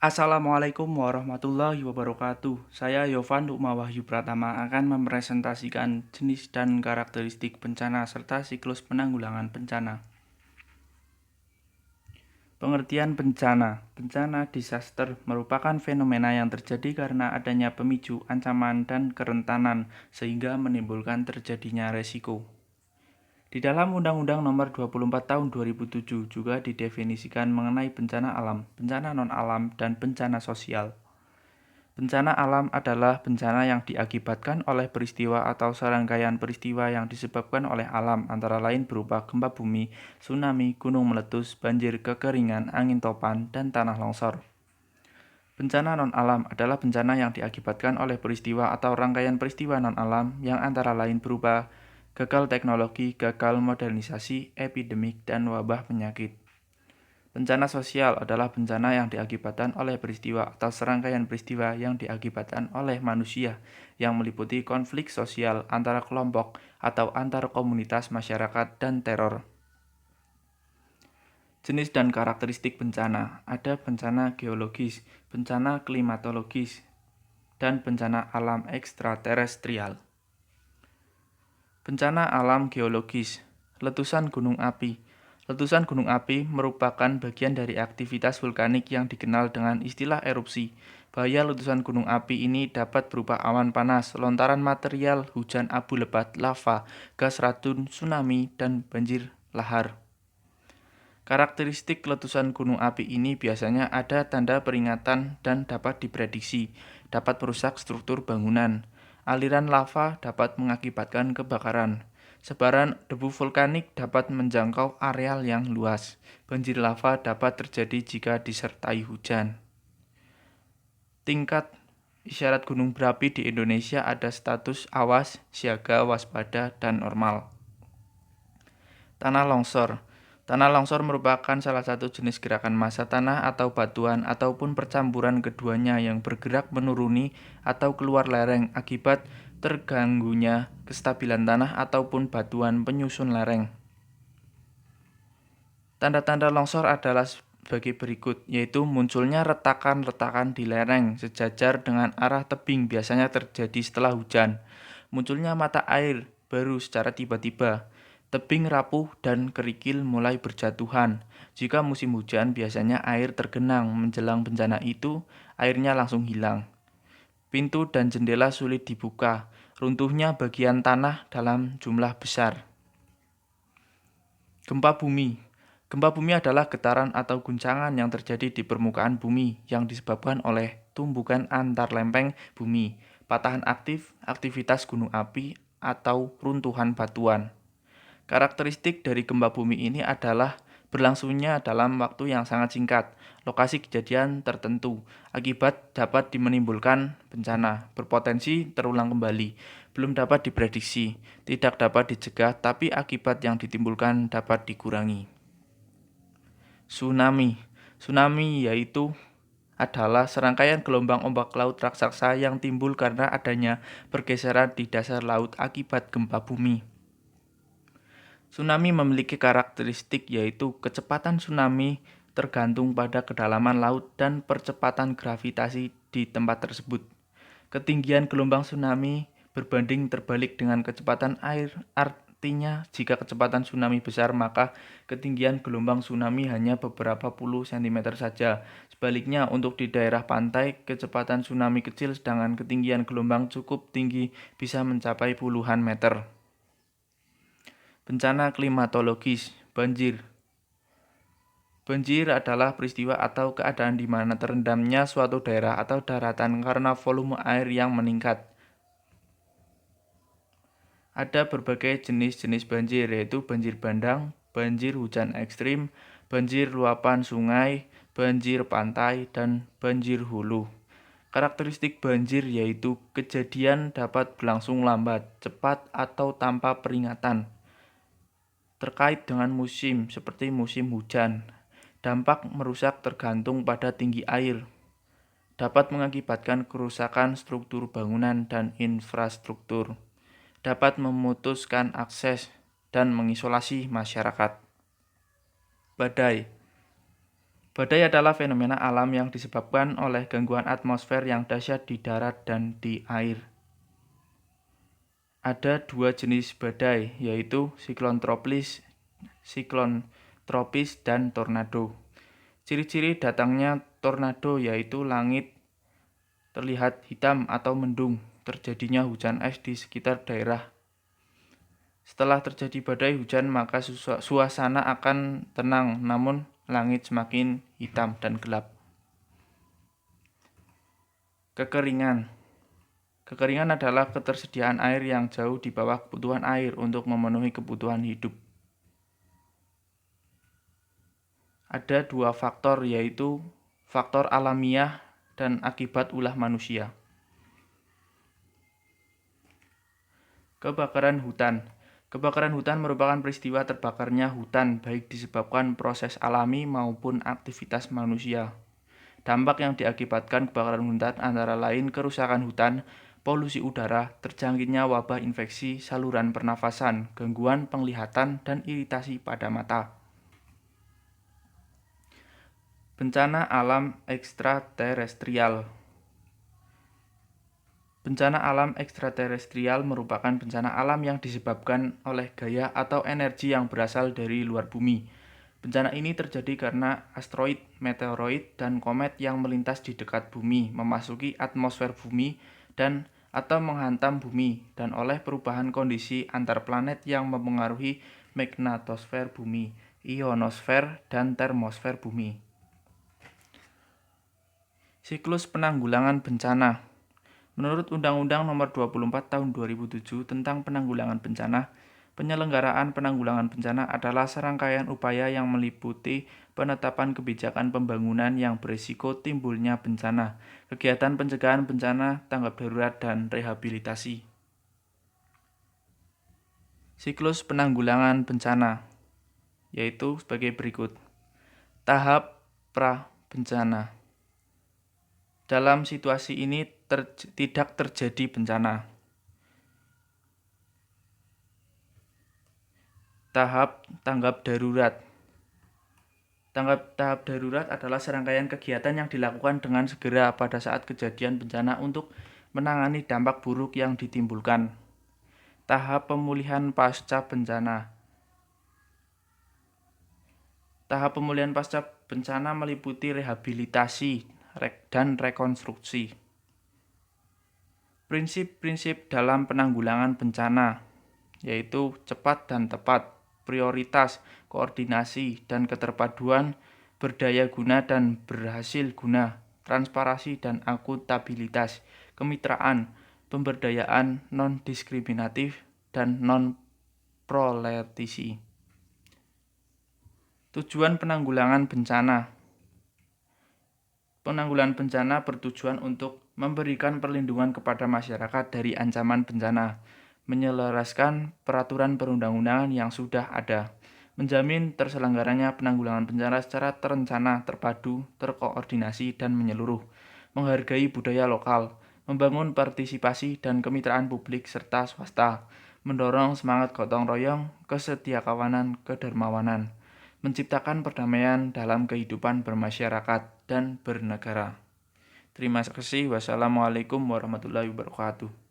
Assalamualaikum warahmatullahi wabarakatuh. Saya Yovan Dukma Wahyu Pratama akan mempresentasikan jenis dan karakteristik bencana serta siklus penanggulangan bencana. Pengertian bencana. Bencana disaster merupakan fenomena yang terjadi karena adanya pemicu, ancaman, dan kerentanan sehingga menimbulkan terjadinya resiko. Di dalam Undang-Undang Nomor 24 Tahun 2007 juga didefinisikan mengenai bencana alam, bencana non-alam, dan bencana sosial. Bencana alam adalah bencana yang diakibatkan oleh peristiwa atau serangkaian peristiwa yang disebabkan oleh alam, antara lain berupa gempa bumi, tsunami, gunung meletus, banjir, kekeringan, angin topan, dan tanah longsor. Bencana non-alam adalah bencana yang diakibatkan oleh peristiwa atau rangkaian peristiwa non-alam yang antara lain berupa gagal teknologi, gagal modernisasi, epidemik, dan wabah penyakit. Bencana sosial adalah bencana yang diakibatkan oleh peristiwa atau serangkaian peristiwa yang diakibatkan oleh manusia yang meliputi konflik sosial antara kelompok atau antar komunitas masyarakat dan teror. Jenis dan karakteristik bencana. Ada bencana geologis, bencana klimatologis, dan bencana alam ekstraterestrial. Bencana alam geologis. Letusan gunung api. Letusan gunung api merupakan bagian dari aktivitas vulkanik yang dikenal dengan istilah erupsi. Bahaya letusan gunung api ini dapat berupa awan panas, lontaran material, hujan abu lebat, lava, gas racun, tsunami, dan banjir lahar. Karakteristik letusan gunung api ini biasanya ada tanda peringatan dan dapat diprediksi, dapat merusak struktur bangunan. Aliran lava dapat mengakibatkan kebakaran. Sebaran debu vulkanik dapat menjangkau areal yang luas. Banjir lava dapat terjadi jika disertai hujan. Tingkat isyarat gunung berapi di Indonesia ada status awas, siaga, waspada, dan normal. Tanah longsor. Tanah longsor merupakan salah satu jenis gerakan massa tanah atau batuan ataupun percampuran keduanya yang bergerak menuruni atau keluar lereng akibat terganggunya kestabilan tanah ataupun batuan penyusun lereng. Tanda-tanda longsor adalah sebagai berikut, yaitu munculnya retakan-retakan di lereng sejajar dengan arah tebing biasanya terjadi setelah hujan. Munculnya mata air baru secara tiba-tiba. Tebing rapuh dan kerikil mulai berjatuhan. Jika musim hujan, biasanya air tergenang. Menjelang bencana itu, airnya langsung hilang. Pintu dan jendela sulit dibuka. Runtuhnya bagian tanah dalam jumlah besar. Gempa bumi. Gempa bumi adalah getaran atau guncangan yang terjadi di permukaan bumi yang disebabkan oleh tumbukan antar lempeng bumi, patahan aktif, aktivitas gunung api, atau runtuhan batuan. Karakteristik dari gempa bumi ini adalah berlangsungnya dalam waktu yang sangat singkat, lokasi kejadian tertentu, akibat dapat menimbulkan bencana, berpotensi terulang kembali, belum dapat diprediksi, tidak dapat dicegah, tapi akibat yang ditimbulkan dapat dikurangi. Tsunami. Tsunami yaitu adalah serangkaian gelombang ombak laut raksasa yang timbul karena adanya pergeseran di dasar laut akibat gempa bumi. Tsunami memiliki karakteristik yaitu kecepatan tsunami tergantung pada kedalaman laut dan percepatan gravitasi di tempat tersebut. Ketinggian gelombang tsunami berbanding terbalik dengan kecepatan air, artinya jika kecepatan tsunami besar maka ketinggian gelombang tsunami hanya beberapa puluh cm saja. Sebaliknya untuk di daerah pantai kecepatan tsunami kecil sedangkan ketinggian gelombang cukup tinggi bisa mencapai puluhan meter. Bencana klimatologis, banjir. Banjir adalah peristiwa atau keadaan di mana terendamnya suatu daerah atau daratan karena volume air yang meningkat. Ada berbagai jenis-jenis banjir, yaitu banjir bandang, banjir hujan ekstrim, banjir luapan sungai, banjir pantai, dan banjir hulu. Karakteristik banjir yaitu kejadian dapat berlangsung lambat, cepat, atau tanpa peringatan. Terkait dengan musim, seperti musim hujan, dampak merusak tergantung pada tinggi air. Dapat mengakibatkan kerusakan struktur bangunan dan infrastruktur. Dapat memutuskan akses dan mengisolasi masyarakat. Badai. Badai adalah fenomena alam yang disebabkan oleh gangguan atmosfer yang dahsyat di darat dan di air. Ada dua jenis badai, yaitu siklon tropis, dan tornado. Ciri-ciri datangnya tornado yaitu langit terlihat hitam atau mendung, terjadinya hujan es di sekitar daerah. Setelah terjadi badai hujan, maka suasana akan tenang, namun langit semakin hitam dan gelap. Kekeringan. Kekeringan adalah ketersediaan air yang jauh di bawah kebutuhan air untuk memenuhi kebutuhan hidup. Ada dua faktor, yaitu faktor alamiah dan akibat ulah manusia. Kebakaran hutan. Kebakaran hutan merupakan peristiwa terbakarnya hutan, baik disebabkan proses alami maupun aktivitas manusia. Dampak yang diakibatkan kebakaran hutan antara lain kerusakan hutan, polusi udara, terjangkitnya wabah infeksi saluran pernafasan, gangguan penglihatan, dan iritasi pada mata. Bencana alam ekstraterestrial. Bencana alam ekstraterestrial merupakan bencana alam yang disebabkan oleh gaya atau energi yang berasal dari luar bumi. Bencana ini terjadi karena asteroid, meteoroid, dan komet yang melintas di dekat bumi, memasuki atmosfer bumi, dan atau menghantam bumi, dan oleh perubahan kondisi antar planet yang mempengaruhi magnetosfer bumi, ionosfer, dan termosfer bumi. Siklus penanggulangan bencana. Menurut Undang-Undang Nomor 24 Tahun 2007 tentang Penanggulangan Bencana, penyelenggaraan penanggulangan bencana adalah serangkaian upaya yang meliputi penetapan kebijakan pembangunan yang berisiko timbulnya bencana, kegiatan pencegahan bencana, tanggap darurat, dan rehabilitasi. Siklus penanggulangan bencana yaitu sebagai berikut. Tahap pra-bencana. Dalam situasi ini tidak terjadi bencana. Tahap tanggap darurat. Tahap darurat adalah serangkaian kegiatan yang dilakukan dengan segera pada saat kejadian bencana untuk menangani dampak buruk yang ditimbulkan. Tahap pemulihan pasca bencana. Tahap pemulihan pasca bencana meliputi rehabilitasi dan rekonstruksi. Prinsip-prinsip dalam penanggulangan bencana yaitu cepat dan tepat, prioritas, koordinasi, dan keterpaduan, berdaya guna dan berhasil guna, transparansi dan akuntabilitas, kemitraan, pemberdayaan non-diskriminatif, dan non-proletisi. Tujuan penanggulangan bencana. Penanggulangan bencana bertujuan untuk memberikan perlindungan kepada masyarakat dari ancaman bencana, menyelaraskan peraturan perundang-undangan yang sudah ada, menjamin terselenggaranya penanggulangan bencana secara terencana, terpadu, terkoordinasi, dan menyeluruh, menghargai budaya lokal, membangun partisipasi dan kemitraan publik serta swasta, mendorong semangat gotong royong, kesetiakawanan, kedermawanan, menciptakan perdamaian dalam kehidupan bermasyarakat dan bernegara. Terima kasih. Wassalamualaikum warahmatullahi wabarakatuh.